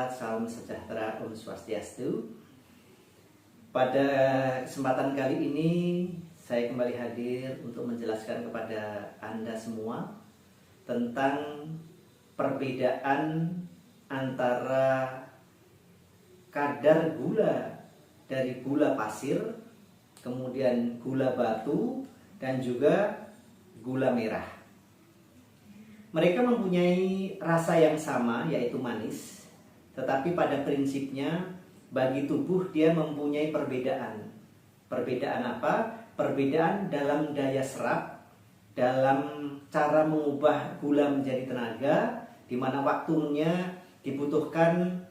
sehat, salam sejahtera, Om Swastiastu. Pada kesempatan kali ini saya kembali hadir untuk menjelaskan kepada Anda semua tentang perbedaan antara kadar gula dari gula pasir, kemudian gula batu, dan juga gula merah. Mereka mempunyai rasa yang sama, yaitu manis, tetapi pada prinsipnya bagi tubuh dia mempunyai perbedaan. Perbedaan apa? Perbedaan dalam daya serap, dalam cara mengubah gula menjadi tenaga, di mana waktunya dibutuhkan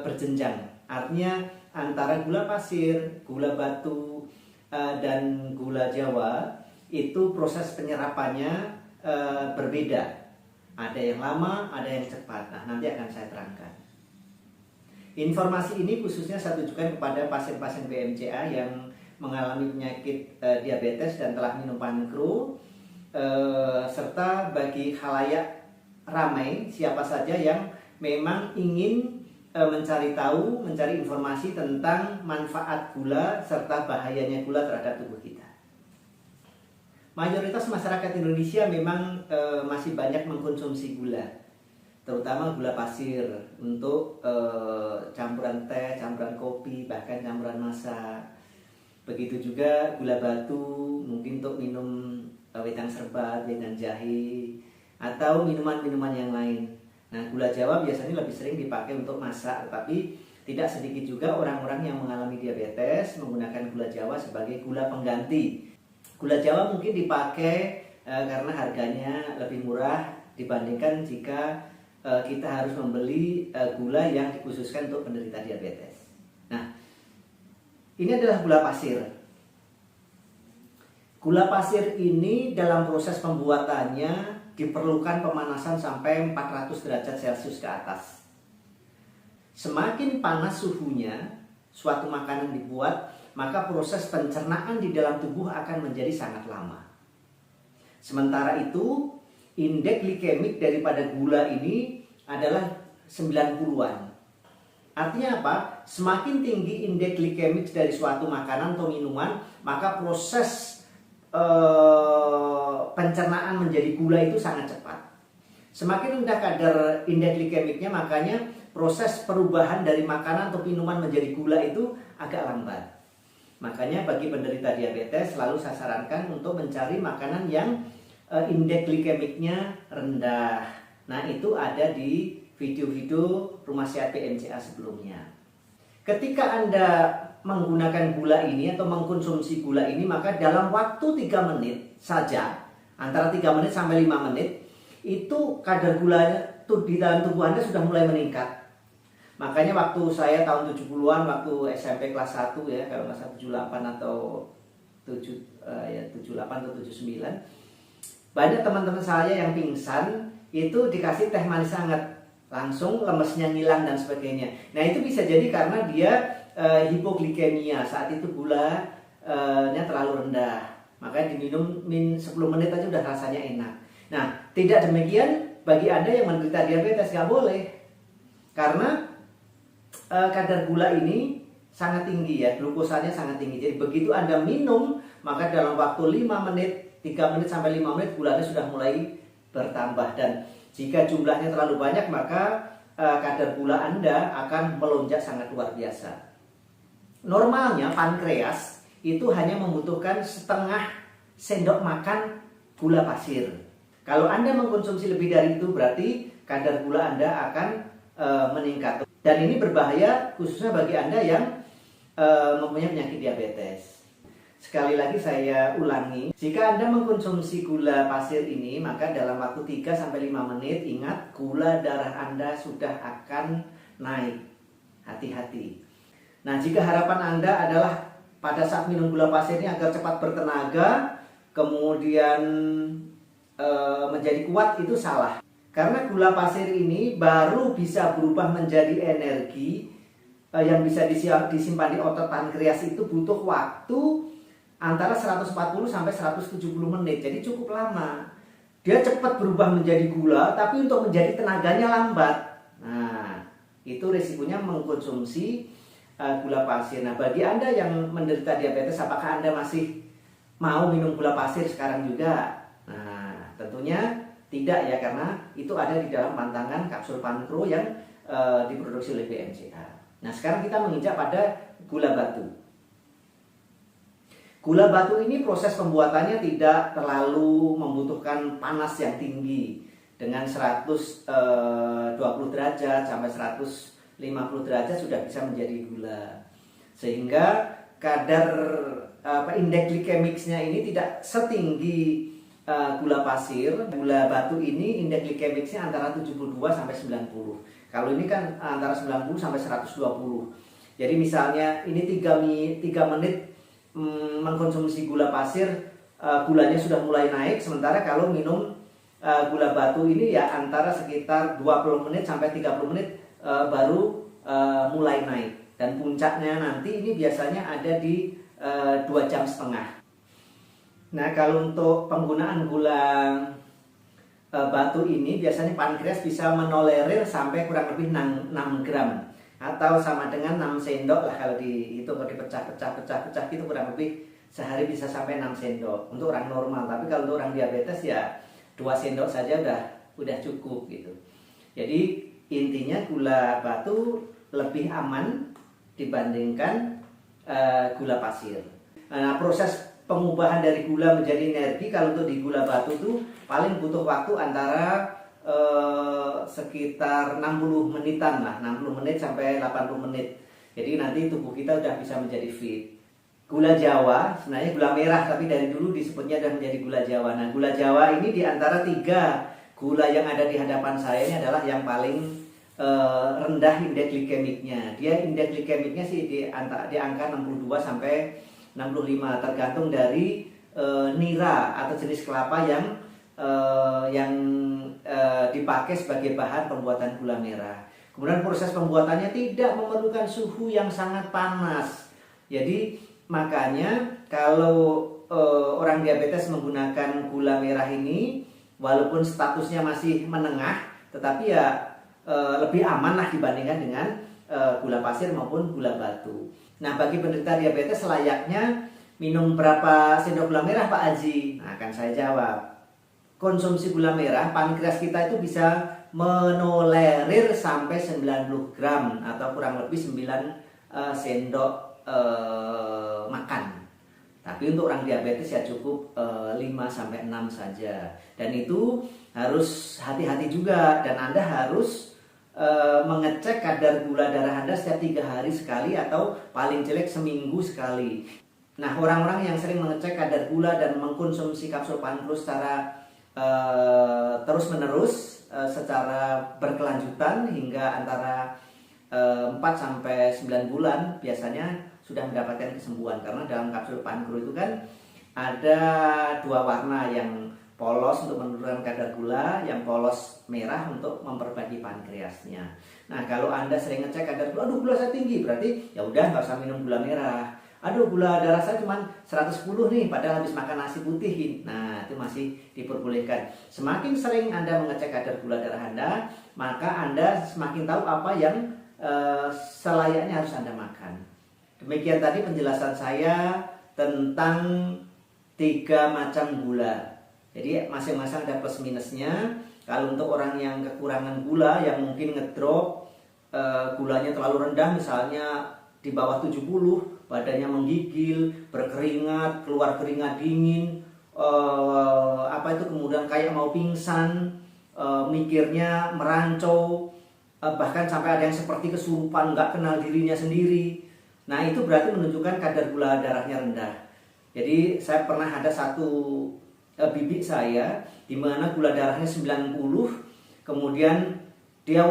berjenjang. Artinya antara gula pasir, gula batu, dan gula Jawa itu proses penyerapannya berbeda. Ada yang lama, ada yang cepat. Nah, nanti akan saya terangkan. Informasi ini khususnya saya tujukan kepada pasien-pasien BMCA yang mengalami penyakit diabetes dan telah minum pankro, serta bagi khalayak ramai siapa saja yang memang ingin mencari tahu, mencari informasi tentang manfaat gula serta bahayanya gula terhadap tubuh kita. Mayoritas masyarakat Indonesia memang masih banyak mengkonsumsi gula, terutama gula pasir untuk campuran teh, campuran kopi, bahkan campuran masak. Begitu juga gula batu, mungkin untuk minum wedang serbat, wedang jahe, atau minuman-minuman yang lain. Nah, gula Jawa biasanya lebih sering dipakai untuk masak, tetapi tidak sedikit juga orang-orang yang mengalami diabetes menggunakan gula Jawa sebagai gula pengganti. Gula Jawa mungkin dipakai karena harganya lebih murah dibandingkan jika kita harus membeli gula yang dikhususkan untuk penderita diabetes. Nah, ini adalah gula pasir. Gula pasir ini dalam proses pembuatannya diperlukan pemanasan sampai 400 derajat Celcius ke atas. Semakin panas suhunya suatu makanan dibuat, maka proses pencernaan di dalam tubuh akan menjadi sangat lama. Sementara itu, indeks glikemik daripada gula ini adalah 90-an. Artinya apa? Semakin tinggi indeks glikemik dari suatu makanan atau minuman, maka proses pencernaan menjadi gula itu sangat cepat. Semakin rendah kadar indeks glikemiknya, makanya proses perubahan dari makanan atau minuman menjadi gula itu agak lambat. Makanya bagi penderita diabetes selalu saya sarankan untuk mencari makanan yang indeks glikemiknya rendah. Nah, itu ada di video-video Rumah Sehat BMCA sebelumnya. Ketika Anda menggunakan gula ini atau mengkonsumsi gula ini, maka dalam waktu 3 menit saja, antara 3 menit sampai 5 menit, itu kadar gulanya di dalam tubuh Anda sudah mulai meningkat. Makanya waktu saya tahun 70-an, waktu SMP kelas 1 ya, kalau nggak salah 78 atau 78 atau 79, banyak teman-teman saya yang pingsan itu dikasih teh manis hangat, langsung lemesnya ngilang dan sebagainya. Nah, itu bisa jadi karena dia hipoglikemia, saat itu gulanya terlalu rendah. Makanya diminum 10 menit aja udah rasanya enak. Nah, tidak demikian bagi Anda yang menderita diabetes, nggak boleh. Karena kadar gula ini sangat tinggi ya, glukosanya sangat tinggi. Jadi begitu Anda minum, maka dalam waktu 5 menit, 3 menit sampai 5 menit gulanya sudah mulai bertambah. Dan jika jumlahnya terlalu banyak, maka kadar gula Anda akan melonjak sangat luar biasa. Normalnya pankreas itu hanya membutuhkan setengah sendok makan gula pasir. Kalau Anda mengkonsumsi lebih dari itu, berarti kadar gula Anda akan meningkat. Dan ini berbahaya khususnya bagi Anda yang mempunyai penyakit diabetes. Sekali lagi saya ulangi, jika Anda mengkonsumsi gula pasir ini, maka dalam waktu 3-5 menit, ingat gula darah Anda sudah akan naik. Hati-hati. Nah, jika harapan Anda adalah pada saat minum gula pasir ini agar cepat bertenaga, kemudian menjadi kuat, itu salah. Karena gula pasir ini baru bisa berubah menjadi energi yang bisa disimpan di otot pankreas itu butuh waktu antara 140 sampai 170 menit. Jadi cukup lama. Dia cepat berubah menjadi gula, tapi untuk menjadi tenaganya lambat. Nah, itu risikonya mengkonsumsi gula pasir. Nah, bagi Anda yang menderita diabetes, apakah Anda masih mau minum gula pasir sekarang juga? Nah, tentunya tidak ya, karena itu ada di dalam pantangan kapsul pankro yang diproduksi oleh BMCA. Nah, sekarang kita menginjak pada gula batu. Gula batu ini proses pembuatannya tidak terlalu membutuhkan panas yang tinggi. Dengan 120 derajat sampai 150 derajat sudah bisa menjadi gula. Sehingga kadar indeks glikemiknya ini tidak setinggi gula pasir. Gula batu ini indeks glikemiknya antara 72 sampai 90. Kalau ini kan antara 90 sampai 120. Jadi misalnya ini 3 menit mengkonsumsi gula pasir, gulanya sudah mulai naik. Sementara kalau minum gula batu ini ya antara sekitar 20 menit sampai 30 menit baru mulai naik. Dan puncaknya nanti ini biasanya ada di 2,5 jam. Nah, kalau untuk penggunaan gula batu ini biasanya pankreas bisa menolerir sampai kurang lebih 6 gram atau sama dengan 6 sendok lah kalau dihitung, kalau dipecah gitu kurang lebih sehari bisa sampai 6 sendok untuk orang normal. Tapi kalau untuk orang diabetes ya 2 sendok saja udah cukup gitu. Jadi intinya gula batu lebih aman dibandingkan gula pasir. Nah, proses pengubahan dari gula menjadi energi kalau untuk di gula batu tuh paling butuh waktu antara sekitar 60 menitan lah, 60 menit sampai 80 menit. Jadi nanti tubuh kita udah bisa menjadi fit. Gula Jawa, sebenarnya gula merah tapi dari dulu disebutnya udah menjadi gula Jawa. Nah, gula Jawa ini di antara 3 gula yang ada di hadapan saya ini adalah yang paling rendah indeks glikemiknya. Dia indeks glikemiknya sih di angka 62 sampai 65 tergantung dari nira atau jenis kelapa yang dipakai sebagai bahan pembuatan gula merah. Kemudian proses pembuatannya tidak memerlukan suhu yang sangat panas. Jadi makanya kalau orang diabetes menggunakan gula merah ini, walaupun statusnya masih menengah, tetapi ya lebih aman lah dibandingkan dengan gula pasir maupun gula batu. Nah, bagi penderita diabetes layaknya minum berapa sendok gula merah Pak Haji? Nah, akan saya jawab. Konsumsi gula merah, pankreas kita itu bisa menolerir sampai 90 gram atau kurang lebih 9 sendok makan. Tapi untuk orang diabetes ya cukup 5 sampai 6 saja. Dan itu harus hati-hati juga, dan Anda harus mengecek kadar gula darah Anda setiap 3 hari sekali atau paling jelek seminggu sekali. Nah, orang-orang yang sering mengecek kadar gula dan mengkonsumsi kapsul pankro secara terus-menerus secara berkelanjutan hingga antara 4 sampai 9 bulan biasanya sudah mendapatkan kesembuhan, karena dalam kapsul pankro itu kan ada 2 warna, yang polos untuk menurunkan kadar gula, yang polos merah untuk memperbaiki pankreasnya. Nah, kalau Anda sering ngecek kadar gula, aduh gula saya tinggi, berarti ya udah nggak usah minum gula merah. Aduh gula darah saya cuma 110 nih, padahal habis makan nasi putih. Nah, itu masih diperbolehkan. Semakin sering Anda mengecek kadar gula darah Anda, maka Anda semakin tahu apa yang selayaknya harus Anda makan. Demikian tadi penjelasan saya tentang 3 macam gula. Jadi masing-masing ada plus minusnya. Kalau untuk orang yang kekurangan gula, yang mungkin ngedrop gulanya terlalu rendah, misalnya di bawah 70, badannya menggigil, berkeringat, keluar keringat dingin, kemudian kayak mau pingsan, mikirnya merancau, bahkan sampai ada yang seperti kesurupan, nggak kenal dirinya sendiri. Nah, itu berarti menunjukkan kadar gula darahnya rendah. Jadi saya pernah ada satu bibi saya di mana gula darahnya 90, kemudian dia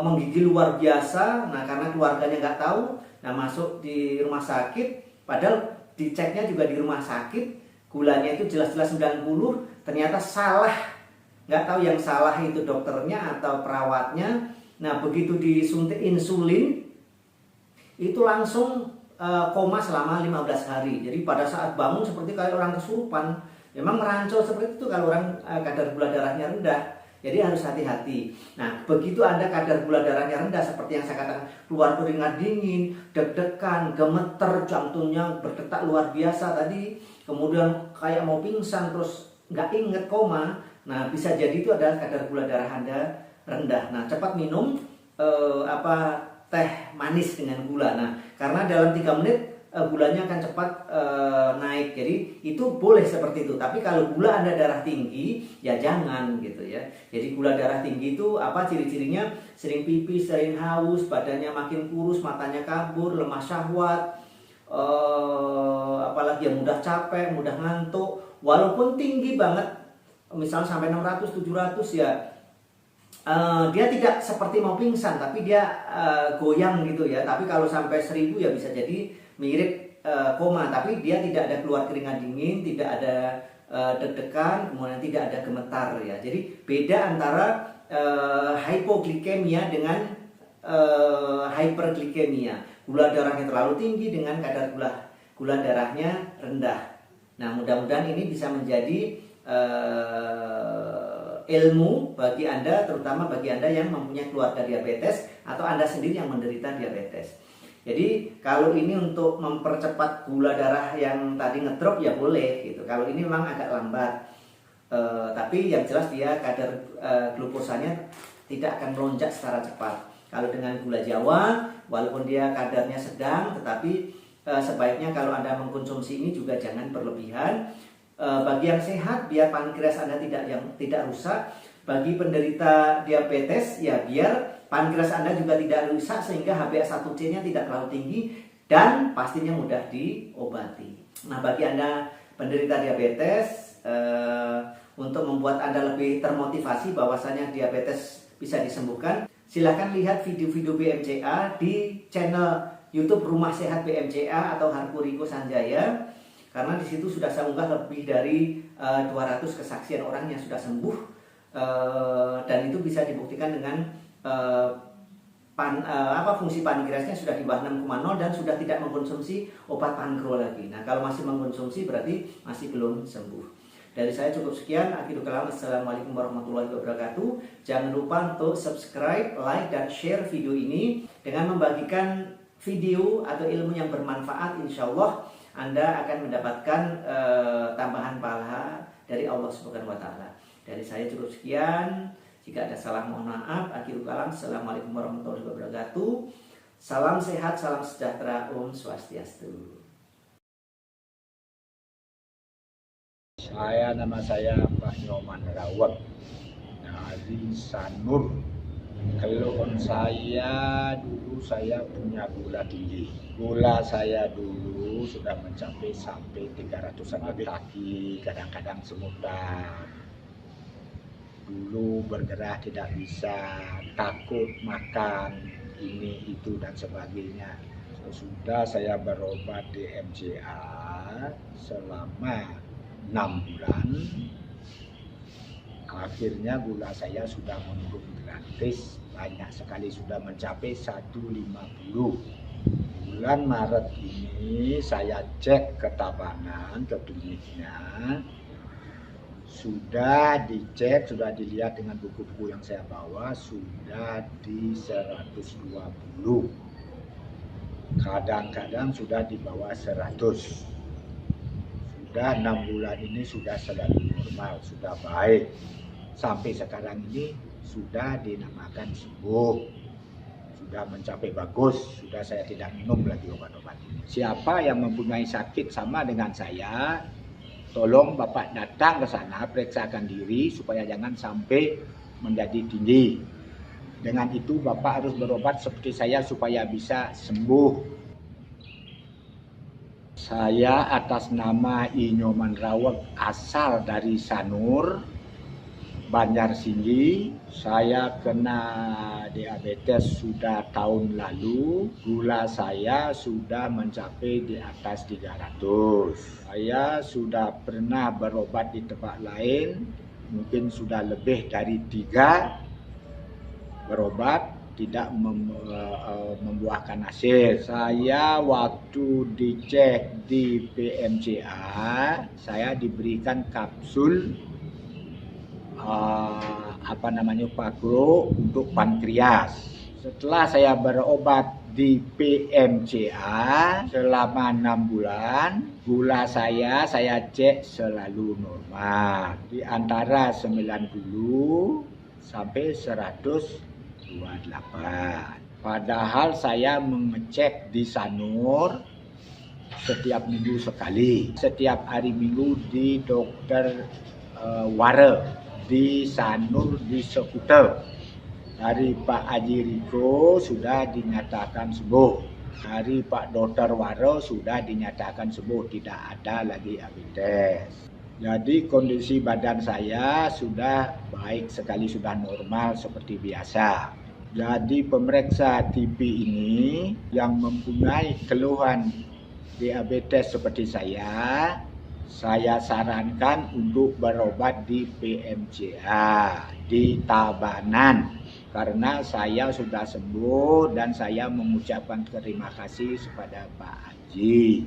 menggigil luar biasa. Nah, karena keluarganya nggak tahu, nah masuk di rumah sakit, padahal diceknya juga di rumah sakit, gulanya itu jelas-jelas 90, ternyata salah. Nggak tahu yang salah itu dokternya atau perawatnya. Nah, begitu disuntik insulin, itu langsung koma selama 15 hari. Jadi pada saat bangun seperti kayak orang kesurupan. Memang merancau seperti itu kalau orang kadar gula darahnya rendah. Jadi harus hati-hati. Nah, begitu Anda kadar gula darahnya rendah seperti yang saya katakan, keluar keringat dingin, deg-degan, gemeter, jantungnya berdetak luar biasa tadi, kemudian kayak mau pingsan terus nggak inget, koma. Nah, bisa jadi itu adalah kadar gula darah Anda rendah. Nah, cepat minum teh manis dengan gula. Nah, karena dalam 3 menit gulanya akan cepat naik. Jadi itu boleh seperti itu. Tapi kalau gula Anda darah tinggi, ya jangan gitu ya. Jadi gula darah tinggi itu apa ciri-cirinya? Sering pipis, sering haus, badannya makin kurus, matanya kabur, lemah syahwat, apalagi yang mudah capek, mudah ngantuk. Walaupun tinggi banget, misalnya sampai 600, 700 ya, dia tidak seperti mau pingsan, tapi dia goyang gitu ya. Tapi kalau sampai 1000 ya bisa jadi mirip koma, tapi dia tidak ada keluar keringat dingin, tidak ada deg-degan, kemudian tidak ada gemetar ya. Jadi beda antara hypoglikemia dengan hyperglikemia. Gula darahnya terlalu tinggi dengan kadar gula darahnya rendah. Nah, mudah-mudahan ini bisa menjadi ilmu bagi Anda, terutama bagi Anda yang mempunyai keluarga diabetes atau Anda sendiri yang menderita diabetes. Jadi kalau ini untuk mempercepat gula darah yang tadi ngedrop ya boleh gitu. Kalau ini memang agak lambat, tapi yang jelas dia kadar glukosanya tidak akan melonjak secara cepat. Kalau dengan gula Jawa, walaupun dia kadarnya sedang, tetapi sebaiknya kalau Anda mengkonsumsi ini juga jangan berlebihan. Bagi yang sehat, biar pankreas Anda tidak rusak. Bagi penderita diabetes, ya biar pankreas Anda juga tidak rusak sehingga HbA1c-nya tidak terlalu tinggi dan pastinya mudah diobati. Nah, bagi Anda penderita diabetes, untuk membuat Anda lebih termotivasi bahwasanya diabetes bisa disembuhkan, silahkan lihat video-video BMCA di channel YouTube Rumah Sehat BMCA atau Harku Riko Sanjaya. Karena di situ sudah saya unggah lebih dari 200 kesaksian orang yang sudah sembuh, dan itu bisa dibuktikan dengan fungsi pankreasnya sudah di bawah 6,0 dan sudah tidak mengkonsumsi obat pankro lagi. Nah, kalau masih mengkonsumsi berarti masih belum sembuh. Dari saya cukup sekian. Akhirul kalam, assalamualaikum warahmatullahi wabarakatuh. Jangan lupa untuk subscribe, like, dan share video ini. Dengan membagikan video atau ilmu yang bermanfaat, insya Allah Anda akan mendapatkan tambahan pahala dari Allah Subhanahu wa Ta'ala. Dari saya cukup sekian. Jika ada salah mohon maaf. Akhirul kalam, assalamualaikum warahmatullahi wabarakatuh. Salam sehat, salam sejahtera, Om Swastiastu. Nama saya Pak Nyoman Rawat dari Sanur. Keluhan saya dulu, saya punya gula tinggi. Gula saya dulu sudah mencapai sampai 300-an kaki, kadang-kadang semutan. Dulu bergerak tidak bisa, takut makan ini itu dan sebagainya. Sesudah saya berobat di MCA selama 6 bulan, akhirnya gula saya sudah menurun gratis, banyak sekali, sudah mencapai 150. Bulan Maret ini saya cek ke Tabanan, ke kliniknya, sudah dicek, sudah dilihat dengan buku-buku yang saya bawa, sudah di 120. Kadang-kadang sudah di bawah 100. Sudah 6 bulan ini sudah selalu normal, sudah baik. Sampai sekarang ini sudah dinamakan sembuh, sudah mencapai bagus, sudah saya tidak minum lagi obat-obat ini. Siapa yang mempunyai sakit sama dengan saya, tolong Bapak datang ke sana, periksakan diri supaya jangan sampai menjadi tinggi. Dengan itu Bapak harus berobat seperti saya supaya bisa sembuh. Saya atas nama I Nyoman Rawat, asal dari Sanur, Banjarsinggi. Saya kena diabetes sudah tahun lalu. Gula saya sudah mencapai di atas 300. Saya sudah pernah berobat di tempat lain, mungkin sudah lebih dari 3 berobat, tidak membuahkan hasil. Saya waktu dicek di PMCA, saya diberikan kapsul Pagro untuk pankreas. Setelah saya berobat di PMCA selama 6 bulan, gula saya cek selalu normal. Di antara 90 sampai 128. Padahal saya mengecek di Sanur setiap minggu sekali. Setiap hari Minggu di dokter Ware di Sanur di Sekuter. Dari Pak Haji Riko sudah dinyatakan sembuh. Dari Pak Dokter Waro sudah dinyatakan sembuh, tidak ada lagi diabetes. Jadi kondisi badan saya sudah baik sekali, sudah normal seperti biasa. Jadi pemeriksa TB ini yang mempunyai keluhan diabetes seperti saya sarankan untuk berobat di PMCA di Tabanan. Karena saya sudah sembuh dan saya mengucapkan terima kasih kepada Pak Haji.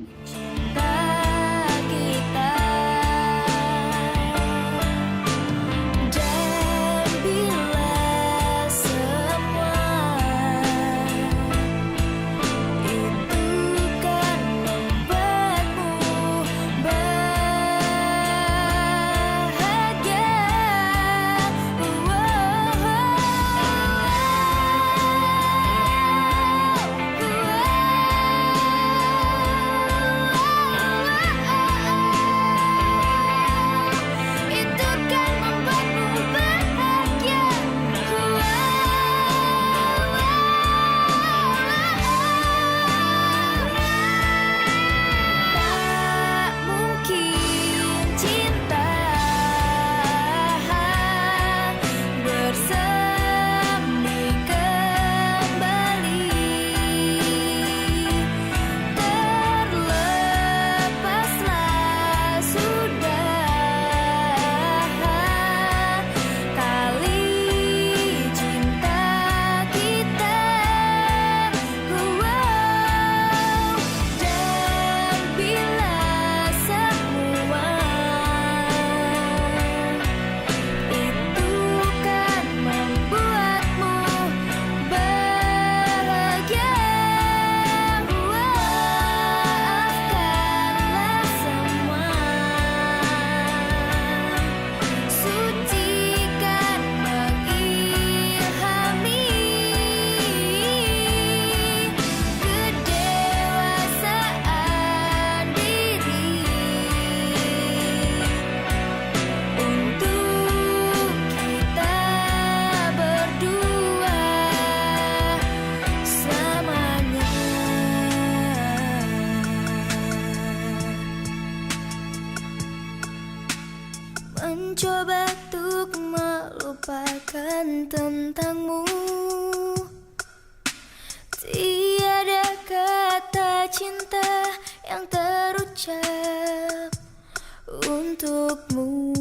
Mencoba untuk melupakan tentangmu. Tiada kata cinta yang terucap untukmu.